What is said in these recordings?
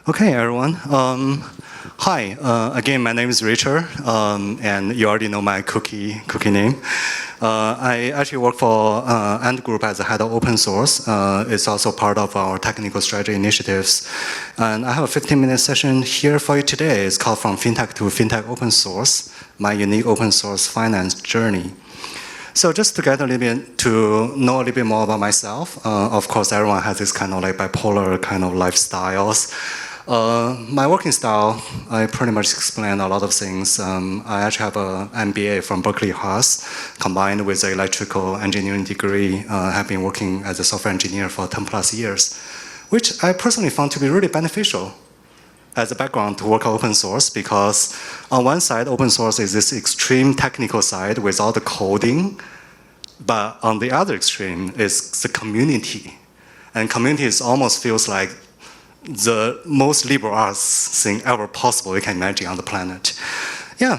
Okay, everyone. Hi. Again, my name is Richard, and you already know my cookie name. I actually work for Ant Group as a head of open source. It's also part of our technical strategy initiatives. And I have a 15-minute session here for you today. It's called From Fintech to Fintech Open Source, my unique open source finance journey. So just to get a little bit to know a little bit more about myself, of course, everyone has this kind of like bipolar kind of lifestyles. My working style, I pretty much explain a lot of things. I actually have an MBA from Berkeley Haas, combined with an electrical engineering degree. Have been working as a software engineer for 10 plus years, which I personally found to be really beneficial as a background to work on open source, because on one side, open source is this extreme technical side with all the coding, but on the other extreme is the community. And community almost feels like the most liberal arts thing ever possible you can imagine on the planet. Yeah,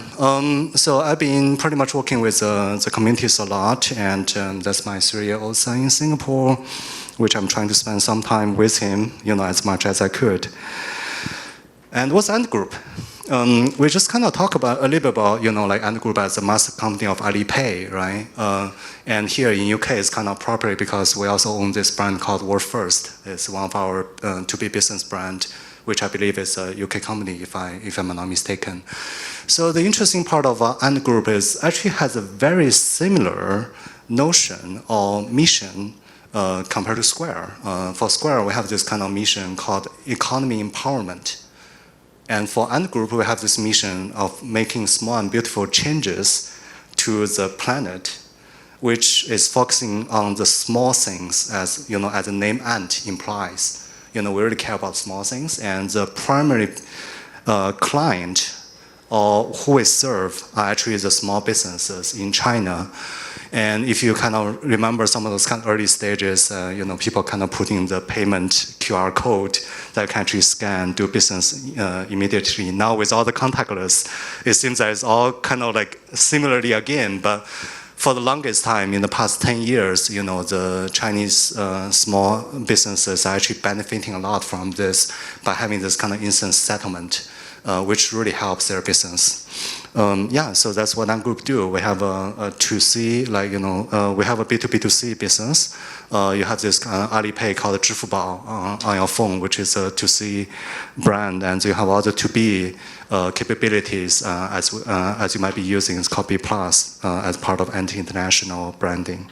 so I've been pretty much working with the communities a lot, and that's my 3-year-old son in Singapore, which I'm trying to spend some time with him, as much as I could. And what's Ant Group? We just kind of talk about a little bit about, like Ant Group as a master company of Alipay, right? And here in UK, it's kind of appropriate because we also own this brand called World First. It's one of our to-be business brand, which I believe is a UK company, if I'm not mistaken. So the interesting part of Ant Group is actually has a very similar notion or mission compared to Square. For Square, we have this kind of mission called economy empowerment. And for Ant Group, we have this mission of making small and beautiful changes to the planet, which is focusing on the small things, as as the name Ant implies. We really care about small things, and the primary client or who we serve are actually the small businesses in China. And if you kind of remember some of those kind of early stages, people kind of putting the payment QR code that can actually scan, do business immediately. Now with all the contactless, it seems that it's all kind of like similarly again. But for the longest time, in the past 10 years, the Chinese small businesses are actually benefiting a lot from this by having this kind of instant settlement, which really helps their business. So that's what Ant Group do. We have a 2C, we have a B2B2C business. You have this Alipay called 支付宝 on your phone, which is a 2C brand, and you have all the 2B capabilities as you might be using. It's called B Plus as part of anti-international branding.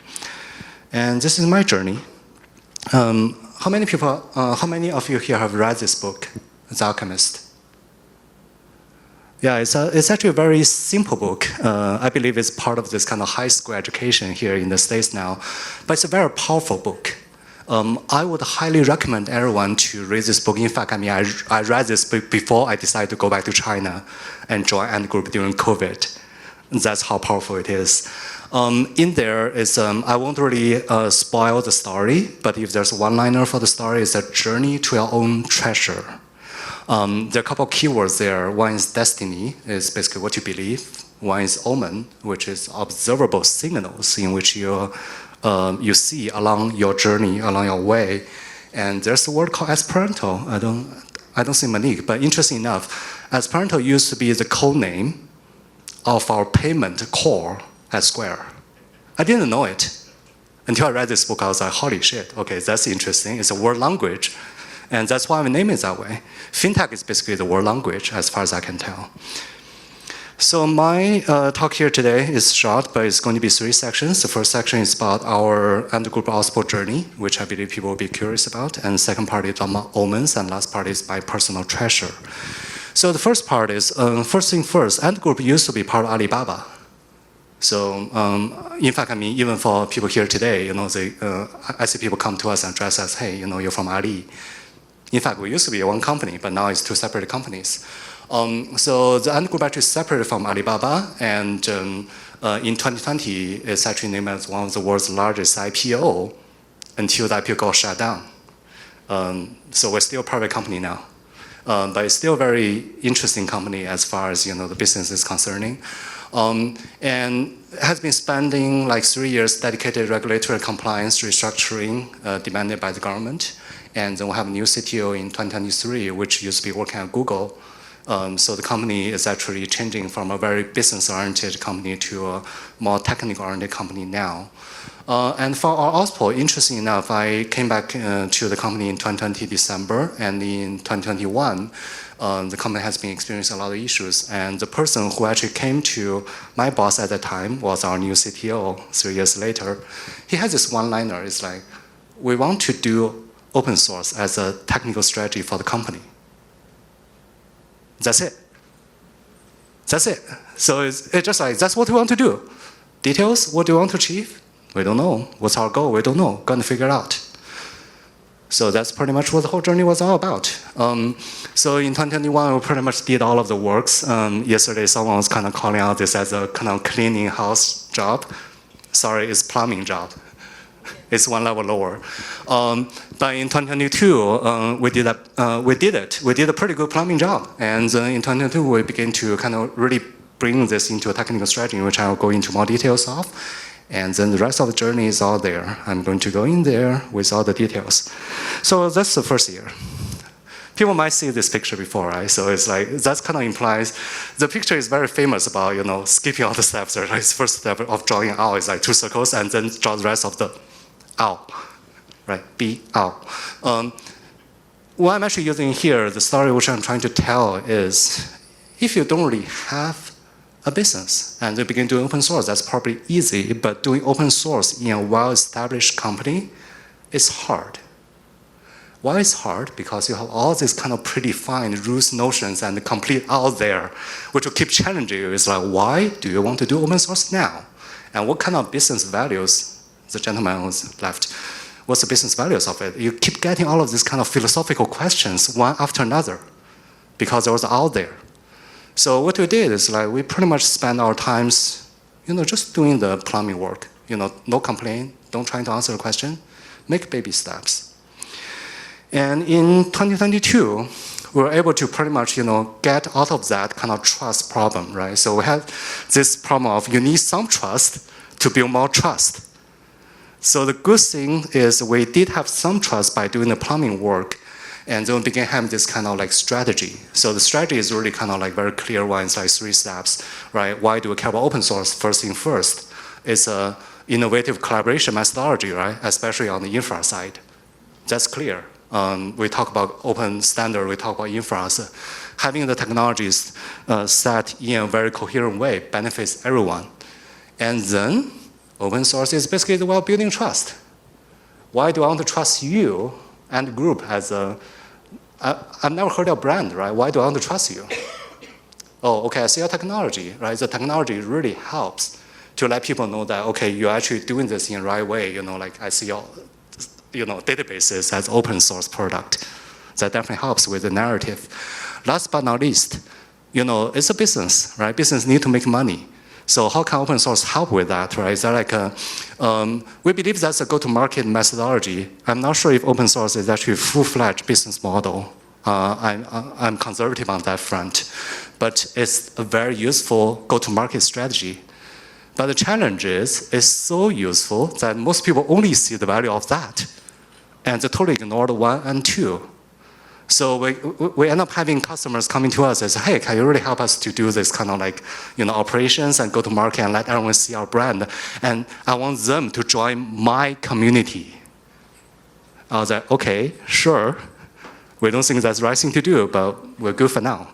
And this is my journey. How many of you here have read this book, The Alchemist? Yeah, it's actually a very simple book. I believe it's part of this kind of high school education here in the States now, but it's a very powerful book. I would highly recommend everyone to read this book. In fact, I read this book before I decided to go back to China and join Ant Group during COVID. That's how powerful it is. In there is, I won't really spoil the story, but if there's a one-liner for the story, it's a journey to your own treasure. There are a couple of keywords there. One is destiny, is basically what you believe. One is omen, which is observable signals in which you see along your journey, along your way. And there's a word called Esperanto. I don't see Monique, but interesting enough, Esperanto used to be the code name of our payment core at Square. I didn't know it until I read this book. I was like, holy shit, okay, that's interesting. It's a world language. And that's why we name it that way. Fintech is basically the world language, as far as I can tell. So my talk here today is short, but it's going to be 3 sections. The first section is about our Ant Group Outsport journey, which I believe people will be curious about. And the second part is about omens, and last part is my personal treasure. So the first part is, first thing first, Ant Group used to be part of Alibaba. So, in fact, even for people here today, I see people come to us and address us, hey, you're from Ali. In fact, we used to be one company, but now it's 2 separate companies. So the Ant Group actually separated from Alibaba, and in 2020, it's actually named as one of the world's largest IPO until the IPO got shut down. So we're still a private company now. But it's still a very interesting company as far as the business is concerning. And has been spending like 3 years dedicated regulatory compliance restructuring demanded by the government. And then we have a new CTO in 2023, which used to be working at Google. So the company is actually changing from a very business-oriented company to a more technical-oriented company now. And for our OSPO, interesting enough, I came back to the company in 2020 December, and in 2021, the company has been experiencing a lot of issues. And the person who actually came to my boss at the time was our new CTO 3 years later. He has this one-liner, it's like, we want to do open source as a technical strategy for the company. That's it. That's it. So it's just like, that's what we want to do. Details, what do you want to achieve? We don't know. What's our goal? We don't know. Gonna figure it out. So that's pretty much what the whole journey was all about. So in 2021, we pretty much did all of the works. Yesterday, someone was kind of calling out this as a kind of cleaning house job. Sorry, it's plumbing job. It's one level lower. But in 2022, we did it. We did a pretty good plumbing job. And in 2022, we began to kind of really bring this into a technical strategy, which I will go into more details of. And then the rest of the journey is all there. I'm going to go in there with all the details. So that's the first year. People might see this picture before, right? So it's like, that kind of implies, the picture is very famous about, skipping all the steps. Right? It's first step of drawing an owl is like 2 circles, and then draw the rest of the owl, right? B, owl. What I'm actually using here, the story which I'm trying to tell is, if you don't really have a business and you begin doing open source, that's probably easy, but doing open source in a well-established company is hard. Why is hard? Because you have all these kind of predefined rules, notions, and complete out there, which will keep challenging you. It's like, why do you want to do open source now? And what kind of business values, the gentleman who's left, what's the business values of it? You keep getting all of these kind of philosophical questions one after another because it was out there. So what we did is like, we pretty much spend our times, just doing the plumbing work. No complaint, don't try to answer the question, make baby steps. And in 2022, we were able to pretty much, get out of that kind of trust problem, right? So we had this problem of you need some trust to build more trust. So the good thing is we did have some trust by doing the plumbing work, and then we began having this kind of like strategy. So the strategy is really kind of like very clear one. It's like 3 steps, right? Why do we care about open source? First thing first, it's a innovative collaboration methodology, right? Especially on the infra side. That's clear. We talk about open standard, we talk about infra. Having the technologies set in a very coherent way benefits everyone. And then open source is basically about building trust. Why do I want to trust you and the group as I've never heard of brand, right? Why do I want to trust you? Oh, okay, I see your technology, right? The technology really helps to let people know that, okay, you're actually doing this in the right way. Like I see your, databases as open source product. That definitely helps with the narrative. Last but not least, it's a business, right? Business need to make money. So how can open source help with that, right? Is that like we believe that's a go-to-market methodology. I'm not sure if open source is actually a full-fledged business model. I'm conservative on that front. But it's a very useful go-to-market strategy. But the challenge is, it's so useful that most people only see the value of that. And they totally ignore the 1 and 2. So we end up having customers coming to us and say, hey, can you really help us to do this kind of like, operations and go to market and let everyone see our brand? And I want them to join my community. I was like, okay, sure. We don't think that's the right thing to do, but we're good for now.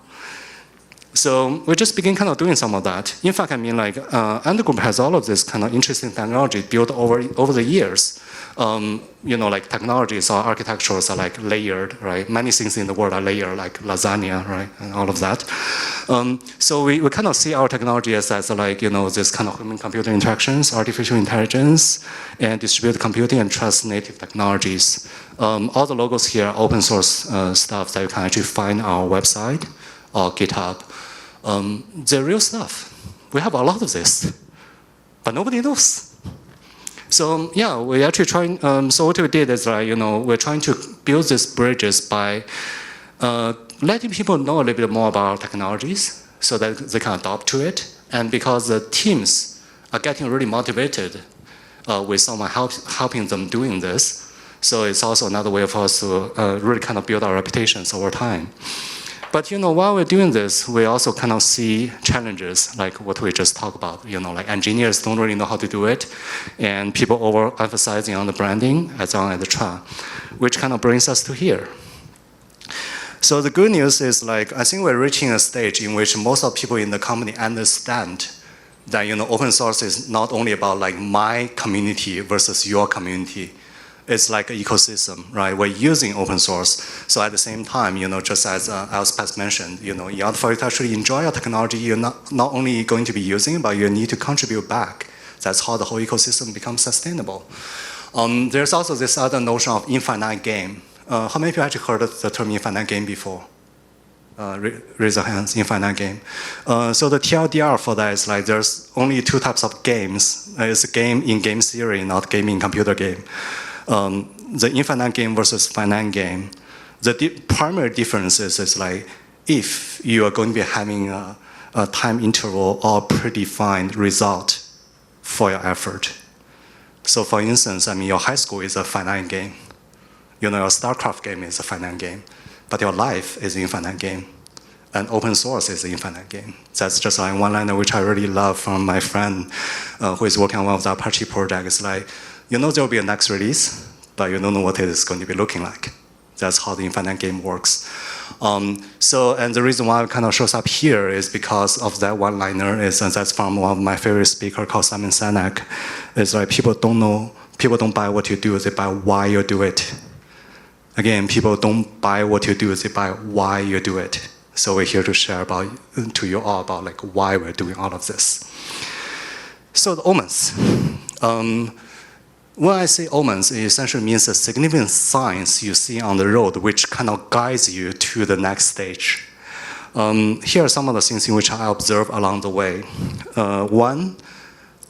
So we just begin kind of doing some of that. In fact, Ant Group has all of this kind of interesting technology built over the years. Like technologies or architectures are like layered, right? Many things in the world are layered, like lasagna, right? And all of that. So we kind of see our technology as like, this kind of human-computer interactions, artificial intelligence, and distributed computing and trust-native technologies. All the logos here are open source stuff that you can actually find on our website or GitHub. They're real stuff. We have a lot of this, but nobody knows. So yeah, we actually trying. So what we did is like, we're trying to build these bridges by letting people know a little bit more about our technologies, so that they can adopt to it. And because the teams are getting really motivated with someone helping them doing this, So it's also another way for us to really kind of build our reputations over time. But while we're doing this, we also kind of see challenges like what we just talked about. Like engineers don't really know how to do it, and people overemphasizing on the branding as on at the trial, which kind of brings us to here. So the good news is I think we're reaching a stage in which most of the people in the company understand that open source is not only about my community versus your community. It's like an ecosystem, right? We're using open source. So at the same time, just as Elspeth mentioned, in order for you to actually enjoy your technology, you're not only going to be using it, but you need to contribute back. That's how the whole ecosystem becomes sustainable. There's also this other notion of infinite game. How many people actually heard of the term infinite game before? Raise your hands, infinite game. So the TLDR for that is there's only two types of games. It's a game in game theory, not game in computer game. The infinite game versus finite game, the primary difference is if you are going to be having a time interval or predefined result for your effort. So for instance, your high school is a finite game. Your StarCraft game is a finite game, but your life is an infinite game. And open source is an infinite game. That's just one liner which I really love from my friend who is working on one of the Apache projects. There will be a next release, but you don't know what it is going to be looking like. That's how the infinite game works. And the reason why it kind of shows up here is because of that one-liner, and that's from one of my favorite speakers called Simon Sinek. It's people don't buy what you do, they buy why you do it. Again, people don't buy what you do, they buy why you do it. So we're here to share to you all about why we're doing all of this. So the omens. When I say omens, it essentially means the significant signs you see on the road which kind of guides you to the next stage. Here are some of the things in which I observe along the way. One,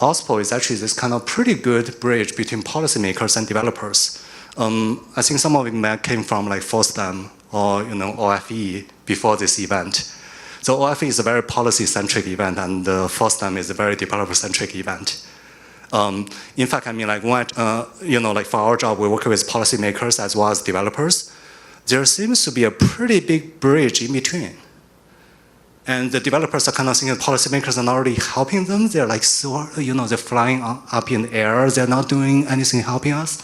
OSPO is actually this kind of pretty good bridge between policymakers and developers. I think some of it came from FOSDEM or OFE before this event. So OFE is a very policy-centric event, and FOSDEM is a very developer-centric event. In fact, for our job, we work with policymakers as well as developers. There seems to be a pretty big bridge in between. And the developers are kind of thinking policymakers are not really helping them. They're they're flying up in the air. They're not doing anything helping us.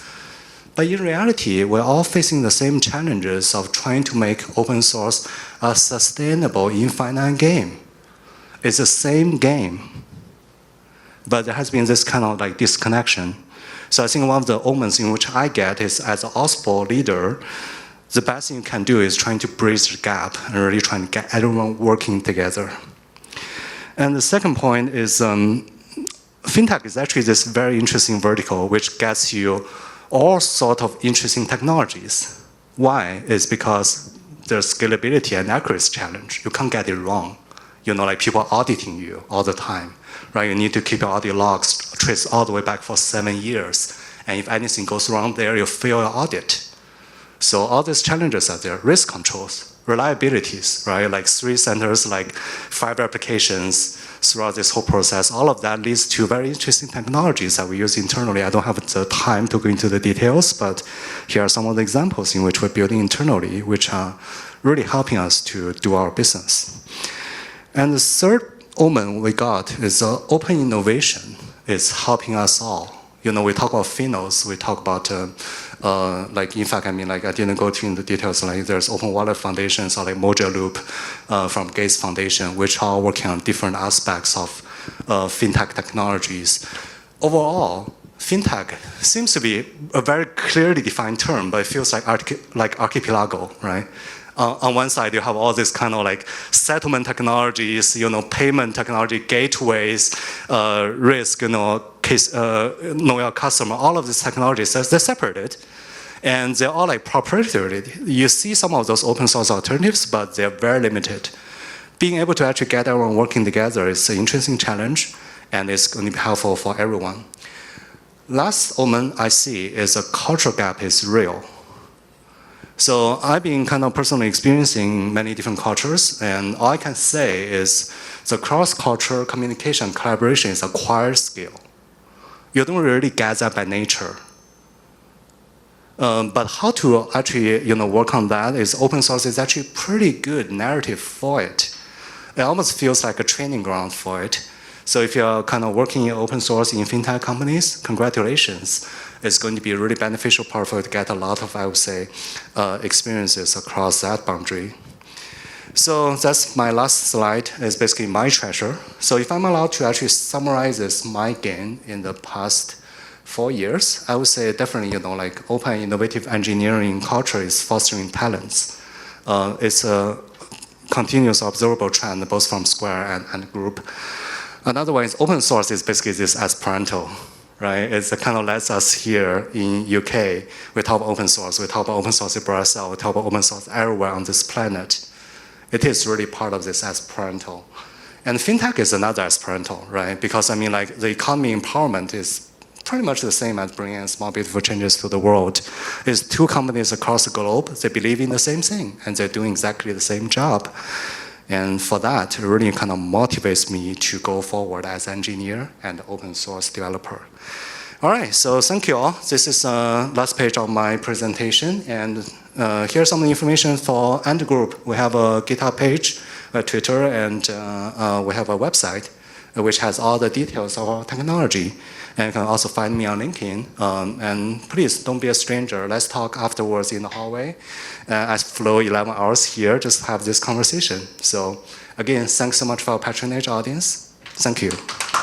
But in reality, we're all facing the same challenges of trying to make open source a sustainable, infinite game. It's the same game. But there has been this kind of disconnection. So I think one of the omens in which I get is as an OSPO leader, the best thing you can do is trying to bridge the gap and really trying to get everyone working together. And the second point is Fintech is actually this very interesting vertical which gets you all sort of interesting technologies. Why? It's because there's scalability and accuracy challenge. You can't get it wrong. People auditing you all the time, right? You need to keep your audit logs traced all the way back for 7 years. And if anything goes wrong there, you fail your audit. So all these challenges are there. Risk controls, reliabilities, right? 3 centers, 5 applications throughout this whole process. All of that leads to very interesting technologies that we use internally. I don't have the time to go into the details, but here are some of the examples in which we're building internally, which are really helping us to do our business. And the third omen we got is open innovation is helping us all. We talk about Finos, we talk about, in fact, I didn't go into the details, there's Open Wallet Foundations or Mojo Loop from Gates Foundation, which are working on different aspects of fintech technologies. Overall, fintech seems to be a very clearly defined term, but it feels like archipelago, right? On one side, you have all this kind of settlement technologies, payment technology, gateways, risk, case, know your customer. All of these technologies, they're separated, and they're all proprietary. You see some of those open source alternatives, but they're very limited. Being able to actually get everyone working together is an interesting challenge, and it's going to be helpful for everyone. Last omen I see is a cultural gap is real. So I've been kind of personally experiencing many different cultures, and all I can say is the cross-cultural communication collaboration is acquired skill. You don't really get that by nature. But how to actually work on that is open source is actually pretty good narrative for it. It almost feels like a training ground for it. So if you're kind of working in open source in fintech companies, congratulations. It's going to be a really beneficial part for you to get a lot of, I would say, experiences across that boundary. So that's my last slide, is basically my treasure. So if I'm allowed to actually summarize this, my gain in the past 4 years, I would say definitely, like open innovative engineering culture is fostering talents. It's a continuous observable trend, both from Square and group. Another one is open source is basically this Esperanto, right? It kind of lets us here in UK, we talk about open source, we talk about open source in Brazil, we talk about open source everywhere on this planet. It is really part of this Esperanto. And fintech is another Esperanto, right? Because I mean, like the economy empowerment is pretty much the same as bringing small, beautiful changes to the world. It's two companies across the globe, they believe in the same thing, and they're doing exactly the same job. And for that, it really kind of motivates me to go forward as engineer and open source developer. All right, so thank you all. This is the last page of my presentation. And here's some information for Ant Group. We have a GitHub page, a Twitter, and we have a website which has all the details of our technology. And you can also find me on LinkedIn. And please don't be a stranger. Let's talk afterwards in the hallway. I flew 11 hours here just to have this conversation. So again, thanks so much for our patronage audience. Thank you.